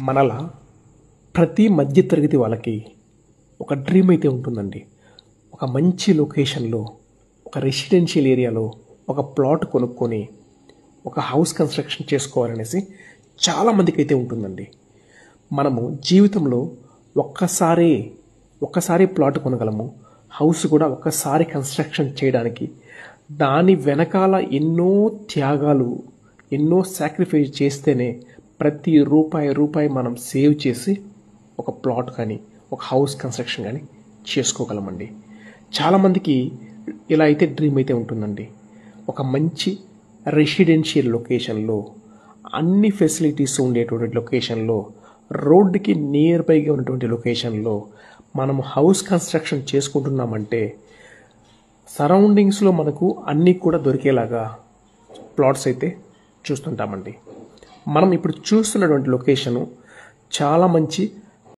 మనలా ప్రతి మధ్యతరగతి వాళ్ళకి ఒక డ్రీమ్ అయితే ఉంటుందండి. ఒక మంచి లొకేషన్లో, ఒక రెసిడెన్షియల్ ఏరియాలో ఒక ప్లాట్ కొనుక్కొని ఒక హౌస్ కన్స్ట్రక్షన్ చేసుకోవాలనేసి చాలామందికి అయితే ఉంటుందండి. మనము జీవితంలో ఒక్కసారి ప్లాట్ కొనగలము. హౌస్ కూడా ఒక్కసారి కన్స్ట్రక్షన్ చేయడానికి దాని వెనకాల ఎన్నో త్యాగాలు, ఎన్నో సాక్రిఫైస్ చేస్తేనే ప్రతి రూపాయి మనం సేవ్ చేసి ఒక ప్లాట్ కానీ ఒక హౌస్ కన్స్ట్రక్షన్ కానీ చేసుకోగలమండి. చాలామందికి ఇలా అయితే డ్రీమ్ అయితే ఉంటుందండి. ఒక మంచి రెసిడెన్షియల్ లొకేషన్లో, అన్ని ఫెసిలిటీస్ ఉండేటువంటి లొకేషన్లో, రోడ్డుకి నియర్ బైగా ఉన్నటువంటి లొకేషన్లో మనము హౌస్ కన్స్ట్రక్షన్ చేసుకుంటున్నామంటే సరౌండింగ్స్లో మనకు అన్నీ కూడా దొరికేలాగా ప్లాట్స్ అయితే చూస్తుంటామండి. మనం ఇప్పుడు చూస్తున్నటువంటి లొకేషను చాలా మంచి